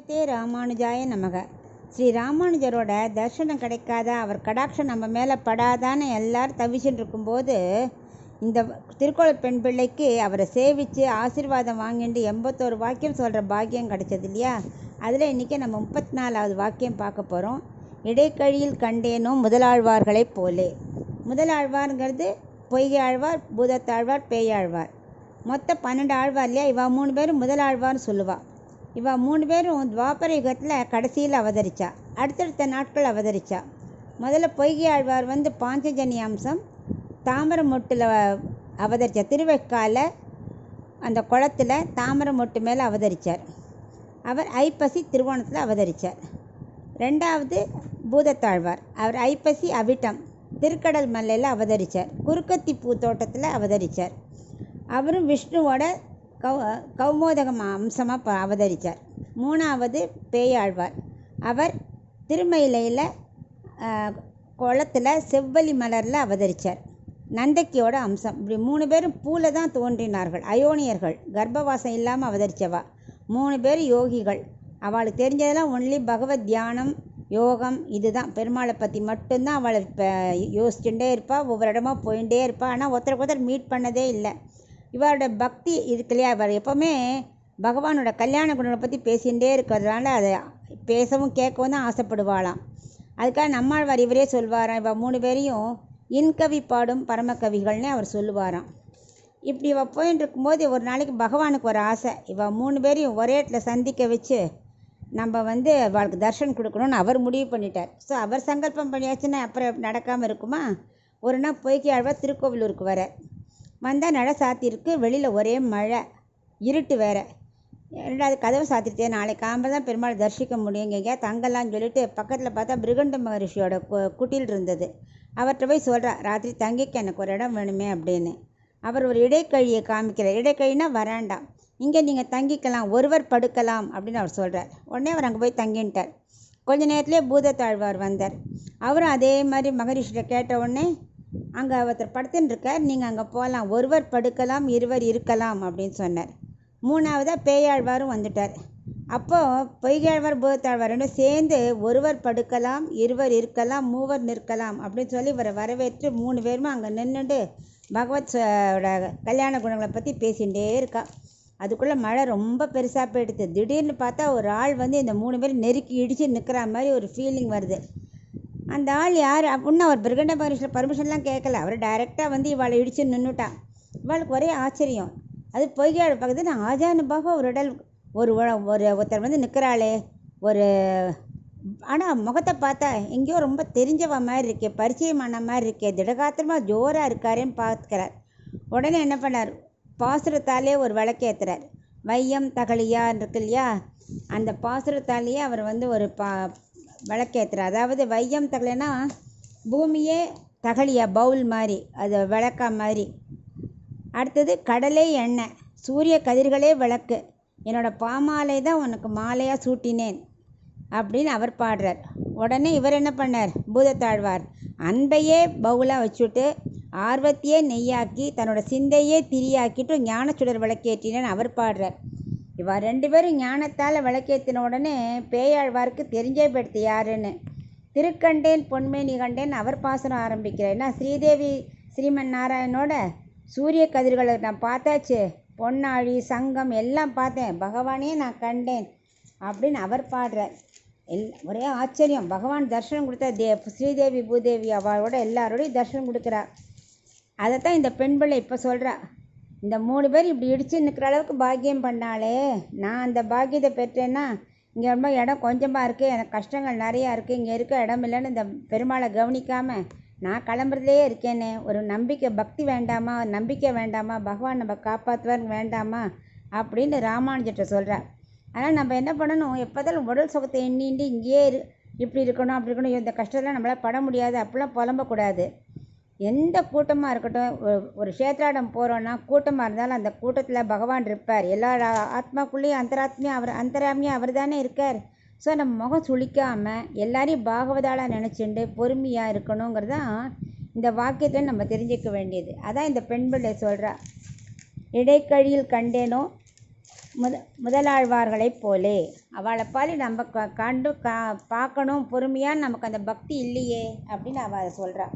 ஸ்ரீமதே ராமானுஜாய நமக. ஸ்ரீ ராமானுஜரோட தர்ஷனம் கிடைக்காத, அவர் கடாட்சம் நம்ம மேலே படாதான்னு எல்லாரும் தவிச்சுட்டு இருக்கும்போது இந்த திருக்கோளூர் பெண் பிள்ளைக்கு அவரை சேவித்து ஆசீர்வாதம் வாங்கிட்டு 81 வாக்கியம் சொல்கிற பாக்கியம் கிடைச்சது இல்லையா. அதில் இன்றைக்கி நம்ம 34வது வாக்கியம் பார்க்க போகிறோம். இடைக்கழியில் கண்டேனோ முதலாழ்வார்களைப் போலே. முதலாழ்வார்ங்கிறது பொய்கை ஆழ்வார், பூதத்தாழ்வார், பேயாழ்வார். மொத்தம் 12 ஆழ்வார் இல்லையா. இவா 3 பேரும் முதலாழ்வார்னு சொல்லுவாள். இவா 3 பேரும் துவாபர யுகத்தில் கடைசியில் அவதரித்தா, அடுத்தடுத்த நாட்கள் அவதரித்தா. முதல்ல பொய்கை ஆழ்வார் பாஞ்சஜன்ய அம்சம் தாமரை மொட்டில் அவதரித்தார். திருவெக்கால அந்த குளத்தில் தாமரை மொட்டு மேலே அவதரித்தார். அவர் ஐப்பசி திருவோணத்தில் அவதரித்தார். ரெண்டாவது பூதத்தாழ்வார், அவர் ஐப்பசி அவிட்டம் திருக்கடல் மல்லையில் அவதரித்தார். குறுக்கத்தி பூ தோட்டத்தில் அவதரித்தார். அவரும் விஷ்ணுவோட கௌமோதகம் அம்சமாக அவதரித்தார். மூணாவது பேயாழ்வார், அவர் திருமயிலையில் குளத்தில் செவ்வலி மலரில் அவதரித்தார். நந்தக்கியோட அம்சம். இப்படி 3 பேரும் பூவில் தான் தோன்றினார்கள். அயோனியர்கள், கர்ப்பவாசம் இல்லாமல் அவதரித்தவா. 3 பேர் யோகிகள். அவளுக்கு தெரிஞ்சதெல்லாம் ஒன்லி பகவத் தியானம், யோகம். இதுதான் பெருமாளை பற்றி மட்டும்தான் அவளை யோசிச்சுட்டே இருப்பாள். ஒவ்வொரு இடமா போயிட்டே இருப்பாள். ஆனால் ஒருத்தருக்கு மீட் பண்ணதே இல்லை. இவரோட பக்தி இருக்கு இல்லையா, இவர் எப்போவுமே பகவானோட கல்யாண குணங்களை பற்றி பேசிகிட்டே இருக்கிறதுனால அதை பேசவும் கேட்கவும் தான் ஆசைப்படுவாளாம். அதுக்காக நம்மாழ்வார் இவரே சொல்வாராம், இவ 3 பேரையும் இன்கவி பாடும் பரமக்கவிகள்னே அவர் சொல்லுவாராம். இப்படி இவ போயின்னு இருக்கும்போது ஒரு நாளைக்கு பகவானுக்கு ஒரு ஆசை, இவ 3 பேரையும் ஒரே இடத்துல சந்திக்க வச்சு நம்ம அவளுக்கு தர்ஷன் கொடுக்கணும்னு அவர் முடிவு பண்ணிட்டார். ஸோ அவர் சங்கல்பம் பண்ணியாச்சுன்னா அப்புறம் நடக்காமல் இருக்குமா. ஒரு நாள் பொய்கை ஆழ்வார் திருக்கோவிலூருக்கு வந்தால் நட சாத்தியிருக்கு. வெளியில் ஒரே மழை, இருட்டு வேறு. ரெண்டாவது கதவை சாத்திட்டே, நாளைக்கு காம்பல் தான் பெருமாள் தரிசிக்க முடியுங்க, எங்கேயா தங்கலான்னு சொல்லிட்டு பக்கத்தில் பார்த்தா பிருகண்ட மகரிஷியோட குட்டில் இருந்தது. அவர்கிட்ட போய் சொல்கிறா, ராத்திரி தங்கிக்க எனக்கு ஒரு இடம் வேணுமே அப்படின்னு. அவர் ஒரு இடைக்கழியை காமிக்கிறார். இடைக்கழினா வராண்டாம், இங்கே நீங்கள் தங்கிக்கலாம், ஒருவர் படுக்கலாம் அப்படின்னு அவர் சொல்கிறார். உடனே அவர் அங்கே போய் தங்கிட்டார். கொஞ்ச நேரத்துலேயே பூதத்தாழ்வார் வந்தார். அவரும் அதே மாதிரி மகரிஷிட்ட கேட்ட உடனே, அங்கே ஒருத்தர் படுத்துன்னு இருக்கார், நீங்கள் அங்கே போகலாம், ஒருவர் படுக்கலாம், இருவர் இருக்கலாம் அப்படின்னு சொன்னார். மூணாவதாக பேயாழ்வாரும் வந்துட்டார். அப்போது பொய்கையாழ்வார் பூதத்தாழ்வார் ரெண்டும் சேர்ந்து ஒருவர் படுக்கலாம், இருவர் இருக்கலாம், மூவர் நிற்கலாம் அப்படின்னு சொல்லி இவரை வரவேற்று 3 பேருமே அங்கே நின்றுட்டு பகவத்தோட கல்யாண குணங்களை பற்றி பேசிகிட்டே இருக்கா. அதுக்குள்ளே மழை ரொம்ப பெருசாக போயிடுது. திடீர்னு பார்த்தா ஒரு ஆள் இந்த 3 பேர் நெருக்கி இடித்து நிற்கிற மாதிரி ஒரு ஃபீலிங் வருது. அந்த ஆள் யார் அப்படின்னா அவர் பிருகண்ட மகரிஷியில் பர்மிஷன்லாம் கேட்கல. அவர் டைரெக்டாக இவளை இடித்து நின்றுட்டான். இவளுக்கு ஒரே ஆச்சரியம். அது பொய்கையாழ் பக்கத்தில் நான் ஆஜானுபாக ஒரு இடல் ஒருத்தர் நிற்கிறாளே ஒரு, ஆனால் முகத்தை பார்த்தா எங்கேயோ ரொம்ப தெரிஞ்சவ மாதிரி இருக்கே, பரிச்சயமான மாதிரி இருக்கே, திடகாத்திரமாக ஜோராக இருக்காரேன்னு பார்த்துக்கிறார். உடனே என்ன பண்ணார், பாசுரத்தாலே ஒரு விளக்கேற்றுறார். வையம் தகலியான்னு இருக்கு இல்லையா, அந்த பாசுரத்தாலேயே அவர் ஒரு விளக்கேற்றுறார். அதாவது வையம் தகலைன்னா பூமியே தகலியா, பவுல் மாதிரி, அது விளக்கா மாதிரி. அடுத்தது கடலே எண்ணெய், சூரிய கதிர்களே விளக்கு, என்னோடய பாமாலை தான் உனக்கு மாலையாக சூட்டினேன் அப்படின்னு அவர் பாடுறார். உடனே இவர் என்ன பண்ணார், பூதத்தாழ்வார் அன்பையே பவுலாக வச்சுட்டு ஆர்வத்தையே நெய்யாக்கி தன்னோட சிந்தையே திரியாக்கிட்டு ஞானச்சுடர் விளக்கேற்றினேன் அவர் பாடுறார். இவா 2 பேரும் ஞானத்தால் விளக்கேற்றின உடனே பேயாழ்வாருக்கு தெரிஞ்சே போயிடுத்து யாருன்னு. திருக்கண்டேன் பொன்மேனி கண்டேன் அவர் பாசனம் ஆரம்பிக்கிறார். ஏன்னா ஸ்ரீதேவி ஸ்ரீமன் நாராயணோட சூரிய கதிர்களை நான் பார்த்தாச்சு, பொன்னாழி சங்கம் எல்லாம் பார்த்தேன், பகவானே நான் கண்டேன் அப்படின்னு அவர் பாடுறார். ஒரே ஆச்சரியம். பகவான் தர்ஷனம் கொடுத்தா ஸ்ரீதேவி பூதேவி அவளோட எல்லாரோடையும் தர்ஷனம் கொடுக்குறார். அதைத்தான் இந்த பெண் பிள்ளை இப்போ சொல்கிறா. இந்த 3 பேர் இப்படி இடித்து நிற்கிற அளவுக்கு பாக்கியம் பண்ணாலே, நான் அந்த பாக்கியத்தை பெற்றேன்னா இங்கே ரொம்ப இடம் கொஞ்சமாக இருக்குது, எனக்கு கஷ்டங்கள் நிறையா இருக்குது, இங்கே இருக்க இடம் இல்லைன்னு இந்த பெருமாளை கவனிக்காமல் நான் கிளம்புறதுலே இருக்கேனே, ஒரு நம்பிக்கை பக்தி வேண்டாமா, நம்பிக்கை வேண்டாமா, பகவான் நம்ம காப்பாற்றுவார் வேண்டாமா அப்படின்னு ராமானுஜர்கிட்ட சொல்கிறார். ஆனால் நம்ம என்ன பண்ணணும், எப்போதாலும் உடல் சுகத்தை எண்ணிட்டு இங்கேயே இப்படி இருக்கணும் அப்படி இருக்கணும், இந்த கஷ்டத்தெல்லாம் நம்மளால் பட முடியாது அப்படிலாம் புலம்பக்கூடாது. எந்த கூட்டமாக இருக்கட்டும், ஒரு க்ஷேத்ராடம் போகிறோன்னா கூட்டமாக இருந்தாலும் அந்த கூட்டத்தில் பகவான் இருப்பார். எல்லா ஆத்மாக்குள்ளேயும் அந்தராமியாக அவர் தானே இருக்கார். ஸோ நம்ம முகம் சுளிக்காமல் எல்லாரையும் பாகவதாளாக நினச்சிண்டு பொறுமையாக இருக்கணுங்கிறது தான் இந்த வாக்கியத்தை நம்ம தெரிஞ்சிக்க வேண்டியது. அதான் இந்த பெண் பிள்ளை சொல்கிறா, இடைக்கழியில் கண்டேனோ முதலாழ்வார்களைப் போலே. அவளை பாலி நம்ம கண்டு பார்க்கணும் பொறுமையாக, நமக்கு அந்த பக்தி இல்லையே அப்படின்னு அவள் அதை சொல்கிறாள்.